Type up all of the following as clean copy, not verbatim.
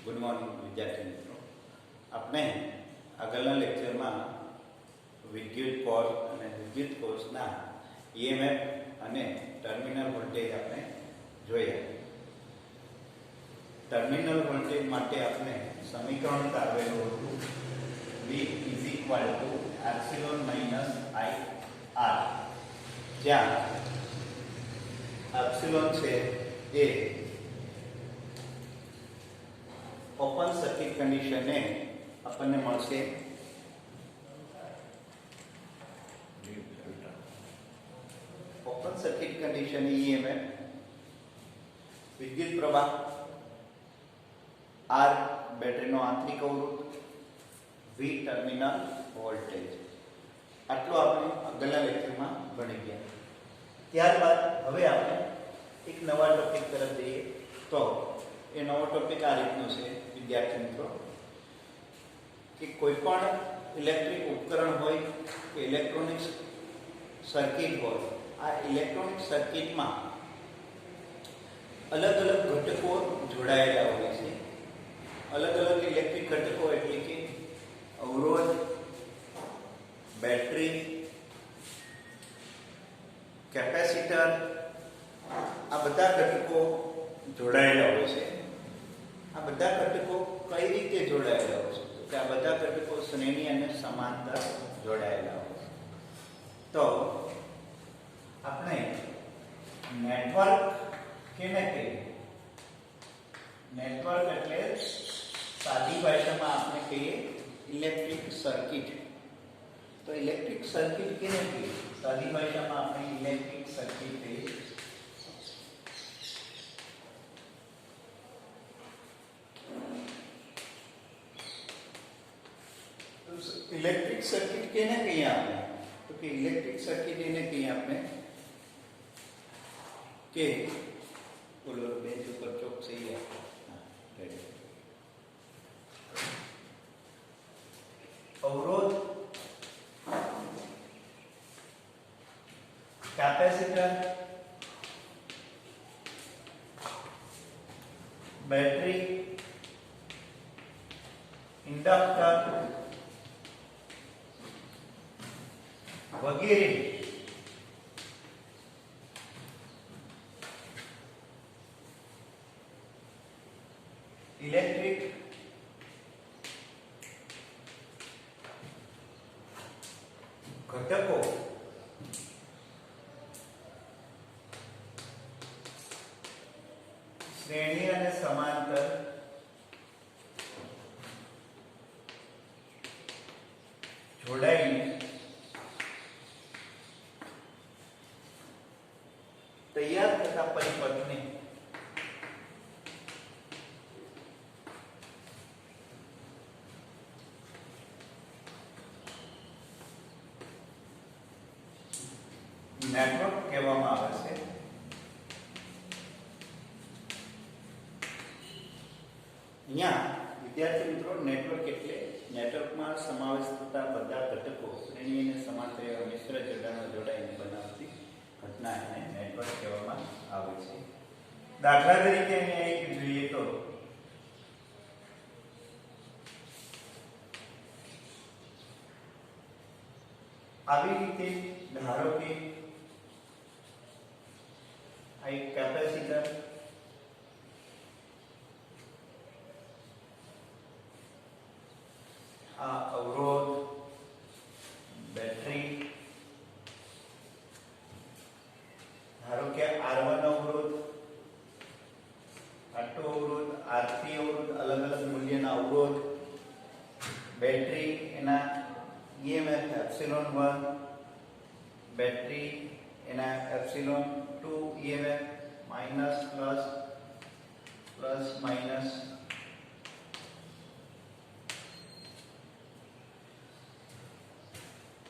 Good morning વિદ્યાર્થી મિત્રો. આપણે આગળના લેક્ચરમાં વિદ્યુત કોર્સ અને વિદ્યુત કોર્સના ઈએમએફ અને ટર્મિનલ વોલ્ટેજ આપણે જોયા. ટર્મિનલ વોલ્ટેજ માટે આપણે સમીકરણ તારવેલું હતું V epsilon minus IR, જ્યાં એપ્સિલોન છે એ ઓપન સર્કિટ કન્ડિશને આપણને મળશે ઓપન સર્કિટ કન્ડિશન ઈએમએફ, વિદ્યુત પ્રવાહ R બેટરીનો આંતરિક અવરોધ, V ટર્મિનલ વોલ્ટેજ. આટલું આપણે આગળના લેક્ચરમાં ભણી ગયા. ત્યારબાદ હવે આપણે એક નવા ટોપિક તરફ જઈએ. તો એ નવો ટોપિક આ રીતનો છે વિદ્યાર્થી મિત્રો કે કોઈ પણ ઇલેક્ટ્રિક ઉપકરણ હોય કે ઇલેક્ટ્રોનિક સર્કિટ હોય, આ ઇલેક્ટ્રોનિક સર્કિટમાં અલગ અલગ ઘટકો જોડાયેલા હોય છે. અલગ અલગ ઇલેક્ટ્રિક ઘટકો એટલે કે અવરોધ, બેટરી, કેપેસિટર, આ બધા ઘટકો જોડાયેલા હોય છે. આ બધા ઘટકો કઈ રીતે જોડાયેલા હોય છે? તો કે આ બધા ઘટકો શ્રેણી અને સમાંતર જોડાયેલા હોય છે. તો આપણે નેટવર્ક કેને કહીએ? નેટવર્ક એટલે સાદી ભાષામાં આપણે કહીએ ઇલેક્ટ્રિક સર્કિટ. તો ઇલેક્ટ્રિક સર્કિટ કેને કહીએ? સાદી ભાષામાં આપણે ઇલેક્ટ્રિક સર્કિટ કહીએ. ઇલેક્ટ્રિક સર્કિટ કેને કહીએ આપણે? તો કે ઇલેક્ટ્રિક સર્કિટ એને કહીએ આપણે કે બોલો બેન્ચ ઉપર ચોક થઈ ગયા. અવરોધ, કેપેસિટર, બેટરી, ઇન્ડક્ટર વગેરે ઇલેક્ટ્રિક ઘટકો શ્રેણી અને સમાંતર જોડાઈને તૈયાર થતા પરિપથને નેટવર્ક કહેવામાં આવે છે. અહીંયા વિદ્યાર્થી મિત્રો નેટવર્ક એટલે નેટવર્કમાં સમાવેશ થતા બધા ઘટકો શ્રેણી અને સમાંતર એવા મિશ્ર જોડાણો જોડાઈને બનાવતી ઘટના એને નેટવર્ક કહેવામાં આવે છે. દાખલા તરીકે અહીંયા એક જોઈએ તો આવી રીતે ધારો કે આ એક કેપેસિટર, આ અવરોધ, બેટરી, ધારો કે R1 અવરોધ, R2 અવરોધ, R3 અવરોધ, અલગ અલગ મૂલ્યના અવરોધ, બેટરી એના EMF એપ્સિલોન 1, બેટરી એના epsilon 2 EMF minus plus plus minus,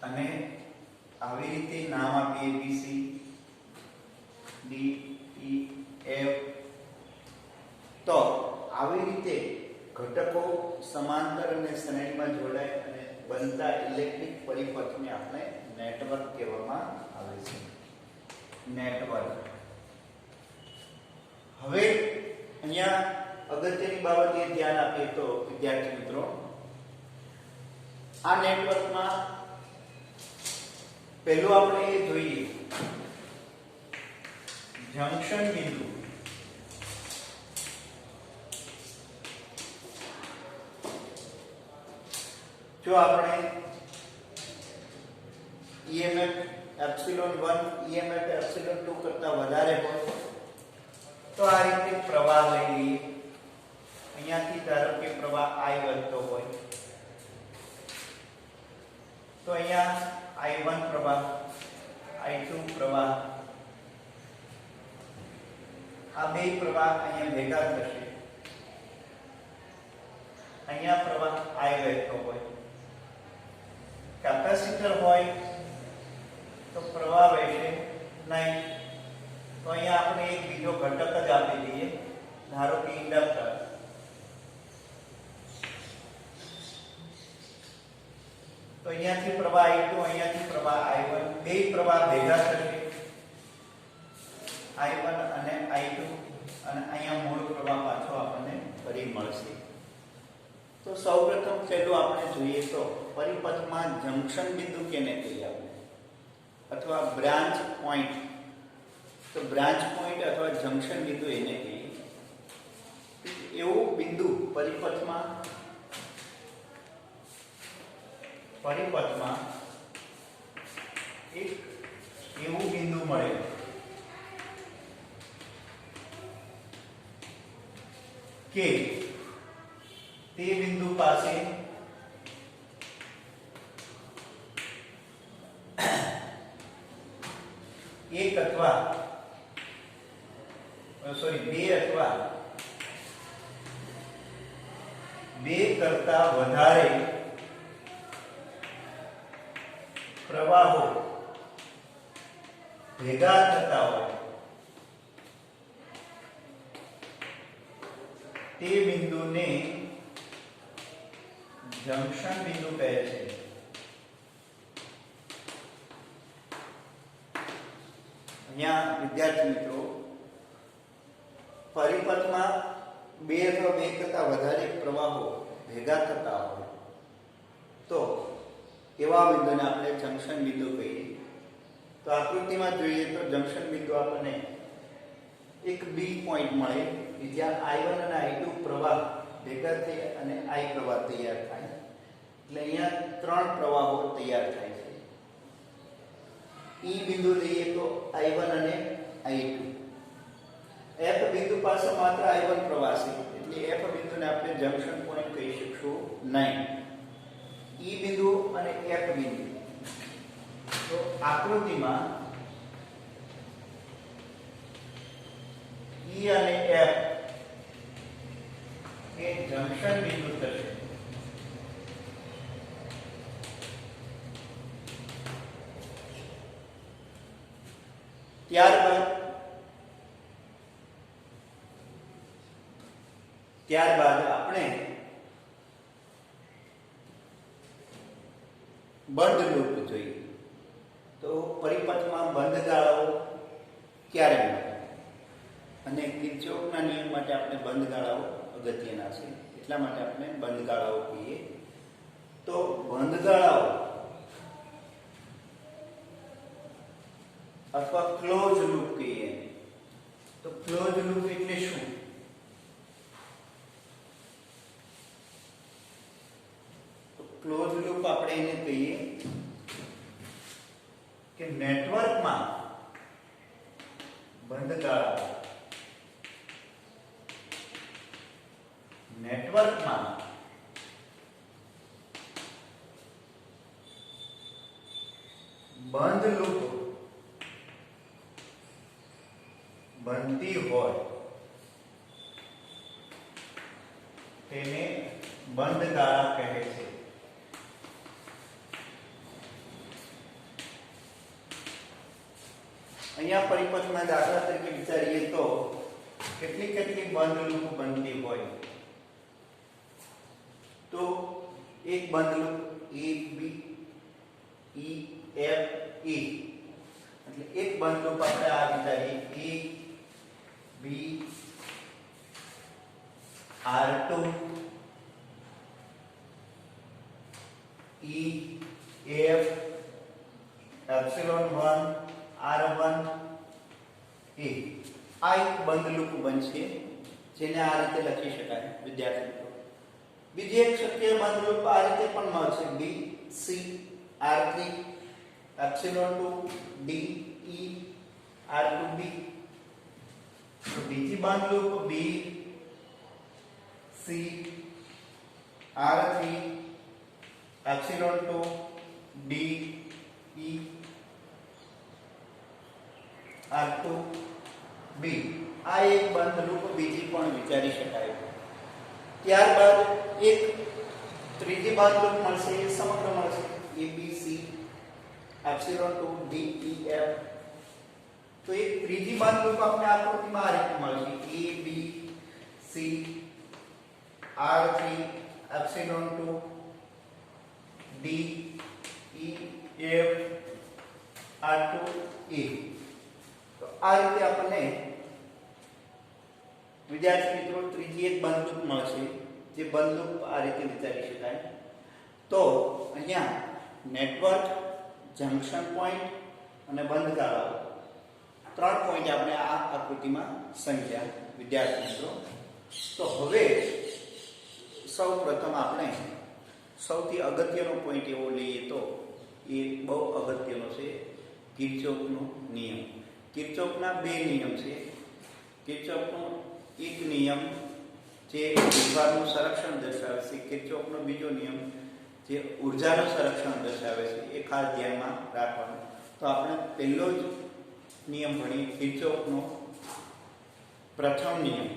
અને આવી રીતે નામ આપીએ ABC D E F. તો આવી રીતે ઘટકો સમાંતર અને શ્રેણીમાં જોડાય અને બનતા ઇલેક્ટ્રિક પરિપથને આપણે નેટવર્ક કહેવામાં આવે છે. નેટવર્ક. હવે અહીંયા અગત્યની બાબત એ ધ્યાન આપીએ તો વિદ્યાર્થી મિત્રો, આ નેટવર્કમાં પહેલું આપણે એ જોઈએ જંક્શન બિંદુ. જો આપણે EMF ε1 EMF ε2 કરતા વધારે હોય તો આ રીતે પ્રવાહ લઈ લઈએ. અહીંયાથી ધારો કે પ્રવાહ I વધતો હોય તો અહીંયા I1 પ્રવાહ, I2 પ્રવાહ, આ બે પ્રવાહ અહીંયા ભેગા થશે. અહીંયા પ્રવાહ I વહેતો હોય. કેપેસિટર હોય તો પ્રવાહ વહેશે નહીં. તો અહીંયા આપણે એક બીજો ઘટક જ આપી દઈએ, ધારો કે ઇન્ડક્ટર. તો અહીંયાથી પ્રવાહ I2, અહીંયાથી પ્રવાહ I1, બે પ્રવાહ ભેગા થશે, I1 અને I2, અને અહીંયા મૂળ પ્રવાહ પાછો આપણને ફરી મળશે. તો સૌપ્રથમ પહેલું આપણે જોઈએ તો પરિપથમાં જંક્શન બિંદુ કેને કહીએ આપણે, અથવા બ્રાન્ચ પોઈન્ટ. તો બ્રાન્ચ પોઈન્ટ અથવા જંક્શન બિંદુ એને કહીએ. એવું બિંદુ પરિપથમાં એક એવું બિંદુ મળે કે તે બિંદુ પાસે બે અથવા બે કરતા વધારે પ્રવાહો ભેગા થતા હોય તે બિંદુને જંક્શન બિંદુ કહે છે. અહીંયા વિદ્યાર્થી મિત્રો, પરિપથમાં બે અથવા બે કરતા વધારે પ્રવાહો ભેગા થતા હોય તો એવા બિંદુને આપણે જંક્શન બિંદુ કહીએ. તો આકૃતિમાં જોઈએ તો જંક્શન બિંદુ આપણને એક બી પોઈન્ટ મળે કે જ્યાં I1 અને I2 પ્રવાહ ભેગા થઈ અને I પ્રવાહ તૈયાર થાય. એટલે અહીંયા ત્રણ પ્રવાહો તૈયાર થાય છે. E બિંદુ લઈએ તો I1 અને I2. F બિંદુ પાસે માત્ર I1 પ્રવાહ છે, એટલે F બિંદુને આપણે જંક્શન પોઈન્ટ કહી શકશું નહીં. E બિંદુ અને F બિંદુ, તો આકૃતિમાં E અને F એ જંક્શન બિંદુ થશે. ત્યારબાદ આપણે બંધ લૂપ જોઈએ. તો પરિપથમાં બંધ ગાળાઓ ક્યારે મળે, અને કિર્ચોફના નિયમ માટે આપણે બંધ ગાળાઓ અગત્યના છે, એટલા માટે આપણે બંધ ગાળાઓ કહીએ. તો બંધ ગાળાઓ અથવા ક્લોઝ લૂપ કહીએ. તો ક્લોઝ લૂપ એટલે શું? તો ક્લોઝ લૂપ આપણે એને કહીએ કે નેટવર્કમાં બંધ ગાળા, નેટવર્કમાં બંધ લૂપ બનતી હોય તેને બંધ ગાળા કહે છે. અહીંયા પરિપથમાં દાખલા તરીકે વિચારીએ તો કેટલી બંધ લૂપ બનતી હોય. તો એક બંધ loop A B E F E, એટલે એક બંધ લૂપ આપણે આ વિચારીએ A B એ આ એક બંધ લૂપ બનશે, જેને આ રીતે લખી શકાય વિદ્યાર્થી મિત્રો. બીજી એક શક્ય બંધ લૂપ આ રીતે પણ મળશે, B C R3 epsilon to D E R2B. તો બીજી બંધ loop B C R3 epsilon to D E R2B. આ એક બંધ લૂપ બીજી પણ વિચારી શકાય. ત્યારબાદ એક ત્રીજી બંધ લૂપ મળશે, એ સમગ્ર મળશે, ABC એપ્સિલોન ટુ DEF. તો એક ત્રીજી બંધ લૂપ આપણે આકૃતિમાં આ રીતે મળશે, ABC R3 epsilon two DEF R2A. તો આ રીતે આપણને વિદ્યાર્થી મિત્રો ત્રીજી એક બંધ લૂપ મળશે, જે બંધ લૂપ આ રીતે વિચારી શકાય. તો અહીંયા નેટવર્ક, જંક્શન પોઈન્ટ અને બંધ ગાળાઓ, 3 પોઈન્ટ આપણે આ આકૃતિમાં સમજ્યા વિદ્યાર્થી મિત્રો. તો હવે સૌ પ્રથમ આપણે સૌથી અગત્યનો પોઈન્ટ એવો લઈએ તો એ બહુ અગત્યનો છે, કિર્ચોફનો નિયમ. કિર્ચોફના 2 નિયમ છે. કિર્ચોફનો એક નિયમ જે વિભાગનું સંરક્ષણ દર્શાવે છે, કિર્ચોફનો બીજો નિયમ જે ઉર્જાનું સંરક્ષણ દર્શાવે છે. એ ખાસ ધ્યાનમાં રાખવાનું. તો આપણે પહેલો જ નિયમ ભણીએ, કિર્ચોફનો પ્રથમ નિયમ.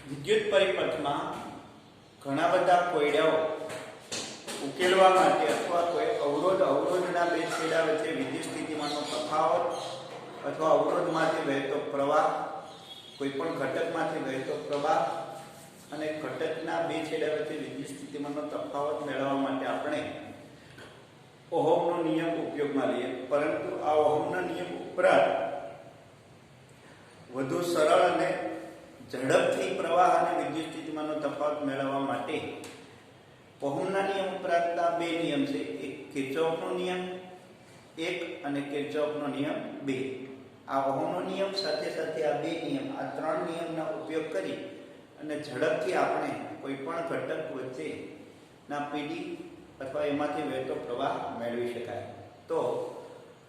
વિદ્યુત પરિપથમાં ઘણા બધા કોયડાઓ ઉકેલવા માટે અથવા કોઈ અવરોધના 2 છેડા વચ્ચે વિદ્યુત સ્થિતિમાનનો તફાવત અથવા અવરોધમાંથી વહેતો પ્રવાહ, કોઈ પણ ઘટકમાંથી વહેતો પ્રવાહ અને ઘટકના 2 છેડા વચ્ચે વિદ્યુત સ્થિતિમાનનો તફાવત મેળવવા માટે આપણે ઓહમનો નિયમ ઉપયોગમાં લઈએ. પરંતુ આ ઓહમના નિયમ ઉપરાંત વધુ સરળ અને ઝડપથી પ્રવાહ અને વિદ્યુત સ્થિતિમાનનો તફાવત મેળવવા માટે ઓહમના નિયમ ઉપરાંતના 2 નિયમ છે, એક કિર્ચોફનો નિયમ 1 અને કિર્ચોફનો નિયમ 2. આ ઓહમનો નિયમ સાથે સાથે આ 2 નિયમ, આ 3 નિયમના ઉપયોગ કરી અને ઝડપથી આપણે કોઈ પણ ઘટક વચ્ચેના પીડી અથવા એમાંથી વહેતો પ્રવાહ મેળવી શકાય. તો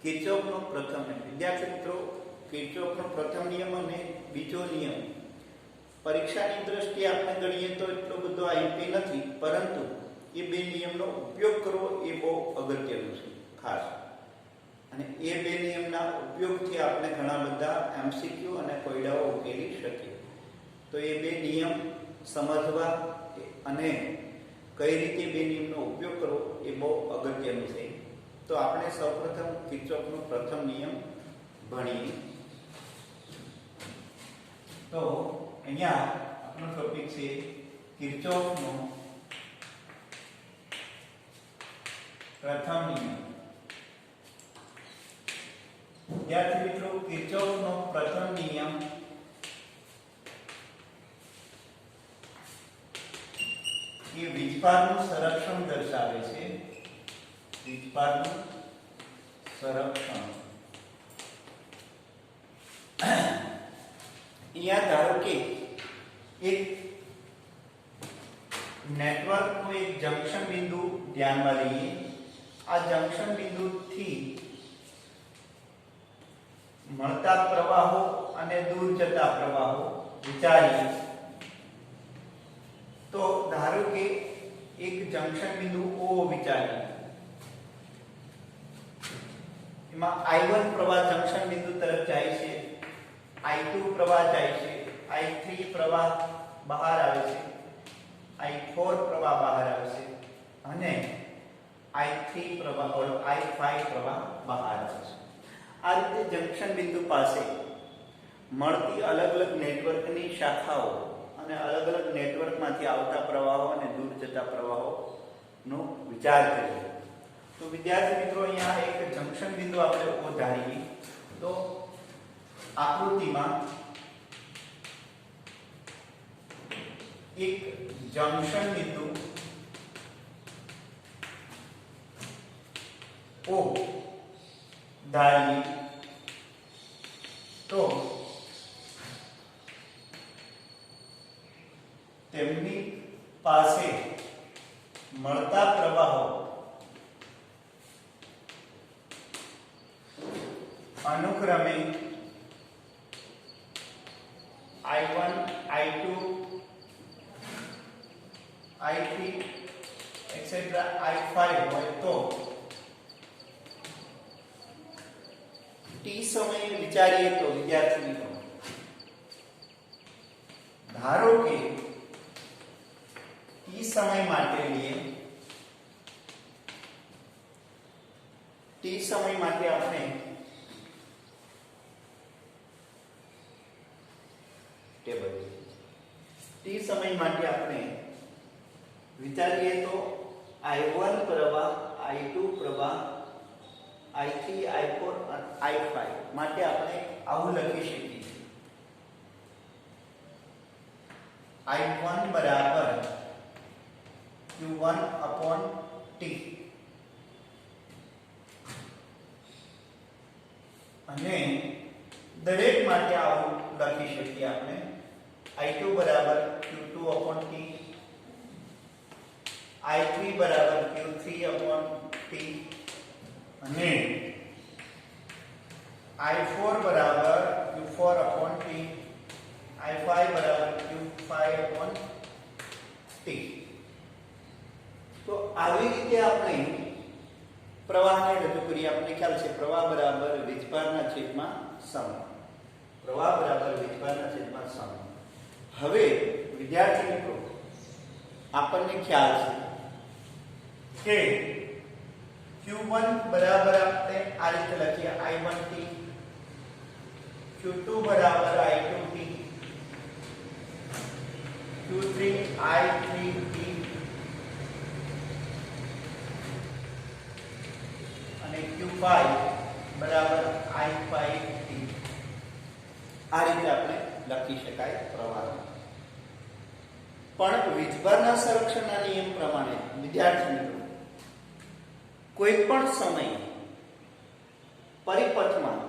કિર્ચોફનો પ્રથમ નિયમ, વિદ્યાર્થી મિત્રો, કિર્ચોફનો પ્રથમ નિયમ અને બીજો નિયમ પરીક્ષાની દ્રષ્ટિએ આપણે ગણીએ તો એટલો બધો આઈપી નથી, પરંતુ એ 2 નિયમનો ઉપયોગ કરવો એ બહુ અગત્યનું છે ખાસ. અને એ 2 નિયમના ઉપયોગથી આપણે ઘણા બધા એમસીક્યુ અને કોયડાઓ ઉકેલી શકીએ. તો એ 2 નિયમ સમજવા અને કઈ રીતે 2 નિયમનો ઉપયોગ કરવો એ બહુ અગત્યનું છે. તો આપણે સૌપ્રથમ કિર્ચોફનો પ્રથમ નિયમ ભણીએ. તો અહીંયા આપણો ટોપિક છે કિર્ચોફનો પ્રથમ નિયમ. વિદ્યાર્થી મિત્રો, કિર્ચોફનો પ્રથમ નિયમ એ વીજભારનું સંરક્ષણ દર્શાવે છે. વીજભારનું સંરક્ષણ. અહીંયા ધારો કે એક નેટવર્કનું એક જંક્શન બિંદુ ધ્યાનમાં લઈએ. આ જંક્શન બિંદુથી મળતા પ્રવાહો અને દૂર જતા પ્રવાહો વિચારીએ. તો ધારો કે એક જંક્શન બિંદુ O વિચારીએ, એમાં I1 પ્રવાહ જંક્શન બિંદુ તરફ જાય છે, I2 પ્રવાહ જાય છે, I3 પ્રવાહ બહાર આવે છે, I4 પ્રવાહ બહાર આવે છે અને I5 પ્રવાહ બહાર આવે છે. આ રીતે જંક્શન બિંદુ પાસે મળતી અલગ અલગ નેટવર્કની શાખાઓ અને અલગ અલગ નેટવર્કમાંથી આવતા પ્રવાહો અને દૂર જતા પ્રવાહો નો વિચાર કરીએ. તો વિદ્યાર્થી મિત્રો અહીંયા એક જંક્શન બિંદુ આપણે ઓ ધારીએ તો આકૃતિમાં એક જંક્શન બિંદુ ઓ ધારીએ તો તેમની પાસે મળતા પ્રવાહો अनुक्रमे I1, I2, I3 etc. I5 હોય તો t સમય વિચારીએ તો વિદ્યાર્થી મિત્રો ધારો કે t સમય માટે લઈએ t સમય માટે આપણે ટેબલ t સમય માટે આપણે વિચારીએ તો I1 પ્રવાહ I2 પ્રવાહ I3 I4 I5 માટે આપણે આવું લખી શકીએ I1 બરાબર Q1 upon T અને દરેક માટે આવું લખી શકીએ આપણે I2 બરાબર Q2 upon T I3 બરાબર Q3 upon T અને I4 બરાબર Q4 upon T I5 બરાબર Q5 upon T. તો આવી રીતે આપણે પ્રવાહને રજૂ કરીએ. આપણને ખ્યાલ છે પ્રવાહ બરાબર વીજભારના છેદમાં સમય. પ્રવાહ બરાબર વીજભારના છેદમાં સમય. હવે વિદ્યાર્થી મિત્રો આપણને ખ્યાલ છે કે Q1 બરાબર આપણે આ રીતે લખીએ I1t Q2 બરાબર I2t Q3 I3t અને Q5 બરાબર I5t. આ રીતે આપણે લખી શકાય પ્રવાહ. પણ વીજભારના સંરક્ષણના નિયમ પ્રમાણે વિદ્યાર્થી મિત્રો કોઈ પણ સમયે પરિપથમાં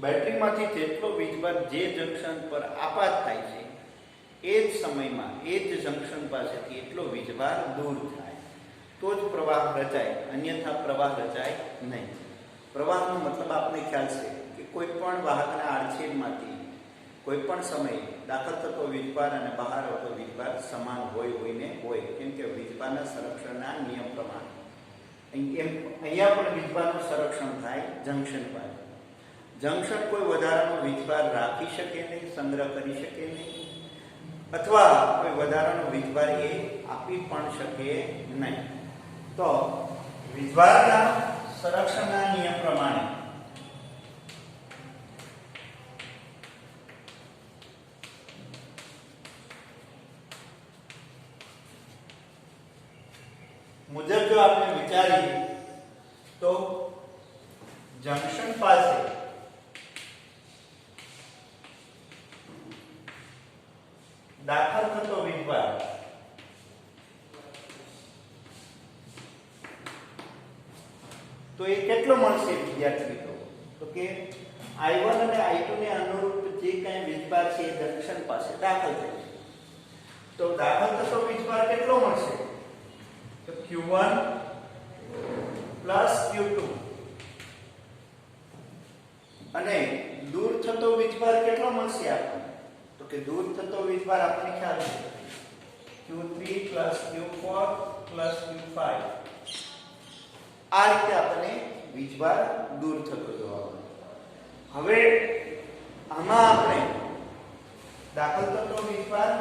બેટરીમાંથી જેટલો વીજભાર જે જંક્શન પર આપાત થાય છે એ જ સમયમાં એ જ જંક્શન પાસેથી એટલો વીજભાર દૂર થાય તો જ પ્રવાહ રચાય, અન્યથા પ્રવાહ રચાય નહીં. પ્રવાહનો મતલબ આપને ખ્યાલ છે કે કોઈ પણ વાહકના આડછેદમાંથી કોઈ પણ સમયે દાખલ થતો વીજભાર અને બહાર આવતો વીજભાર સમાન હોય કેમ કે વીજભારના સંરક્ષણના નિયમ પ્રમાણે અહીંયા પણ વીજભારનું સંરક્ષણ થાય જંક્શન પર. જંક્શન કોઈ વધારાનો વીજભાર રાખી શકે નહીં, સંગ્રહ કરી શકે નહીં અથવા કોઈ વધારાનો વીજભાર એ આપી પણ શકે નહીં. તો વીજભારના સંરક્ષણના નિયમ પ્રમાણે મુજબ જો આપણે વિચારીએ તો જંક્શન પાસે દાખલ થતો વીજભાર તો એ કેટલો મળશે વિદ્યાર્થી મિત્રો? તો કે I1 અને I2 ને અનુરૂપ જે કંઈ વીજભાર છે એ જંક્શન પાસે દાખલ થાય છે. તો દાખલ થતો વીજભાર કેટલો મળશે? તો Q1 Q2 અને દૂર થતો વીજભાર કેટલો મળશે આપણને? તો કે દૂર થતો વીજભાર આપણને ખ્યાલ છે Q3 Q4 Q5. આ રીતે આપણને વીજભાર દૂર થતો જોવા મળે. હવે આમાં આપણે દાખલ થતો વીજભાર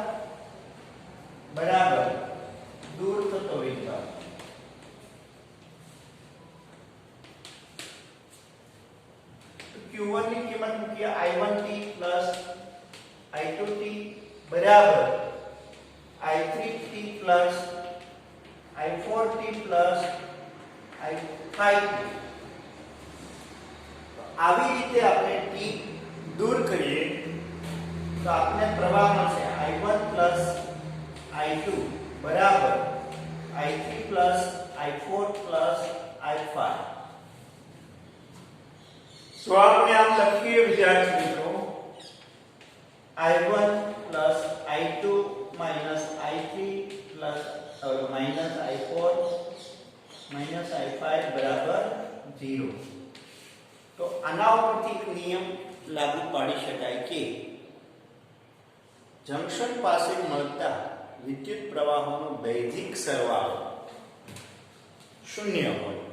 બરાબર દૂર થતો વીજભાર. Q1 ની કિંમત મૂકીએ I1t I2t બરાબર I3t I4t i4t plus i5t. આવી રીતે આપણે t દૂર કરીએ તો આપણે પ્રવાહ મળશે i1 પ્લસ i2 બરાબર i3 plus i4 plus i5. તો આપણે આમ લખીએ વિદ્યાર્થી મિત્રો i1 plus i2 minus i3 plus minus i4 minus i5 બરાબર 0. તો આના ઉપરથી એક નિયમ લાગુ પાડી શકાય કે જંકશન પાસે મળતા વિદ્યુત પ્રવાહોનો વૈદિક સરવાળો શૂન્ય હોય.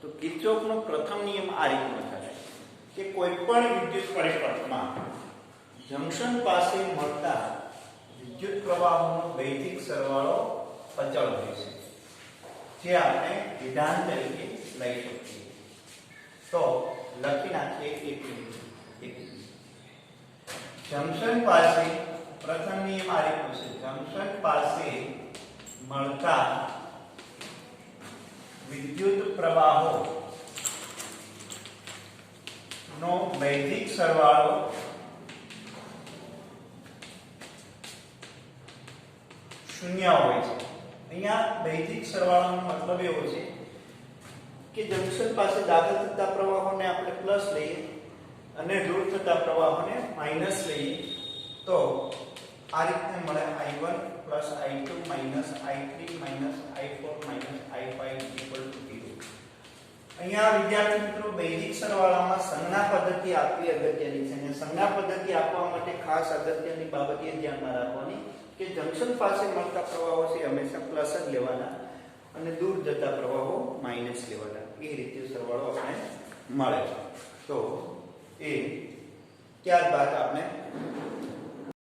તો કિર્ચોફનો પ્રથમ નિયમ આ રીતનો થશે કે કોઈ પણ વિદ્યુત પરિપથમાં જંકશન પાસે મળતા વિદ્યુત પ્રવાહોનો વૈદિક સરવાળો અચળ હોય છે, જે આપણે વિધાન તરીકે લઈ શકીએ. તો લખી નાખીએ એક જંકશન પાસે પ્રથમ નિયમ આ રીતનો છે. જંકશન પાસે મળતા વિદ્યુત પ્રવાહો નો વૈદિક સરવાળો શૂન્ય હોય છે. અહીંયા વૈદિક સરવાળાનો મતલબ એવો છે કે જંકશન પાસે દાખલ થતા પ્રવાહોને આપણે પ્લસ લઈએ અને દૂર થતા પ્રવાહોને માઈનસ લઈએ તો આ રીતે મળે i1 plus i2 minus i3 minus i4 minus i5 0. અહીંયા વિદ્યાર્થી મિત્રો વૈદિક સરવાળામાં સંજ્ઞા પદ્ધતિ આપવી અગત્યની છે, અને સંજ્ઞા પદ્ધતિ આપવા માટે ખાસ અગત્યની બાબત એ ધ્યાનમાં રાખવાની કે જંકશન પાસે મળતા પ્રવાહો છે હંમેશા પ્લસ જ લેવાના અને દૂર જતા પ્રવાહો માઈનસ લેવાના. એ રીતે સરવાળો આપણે મળે. તો એ ત્યારબાદ આપણે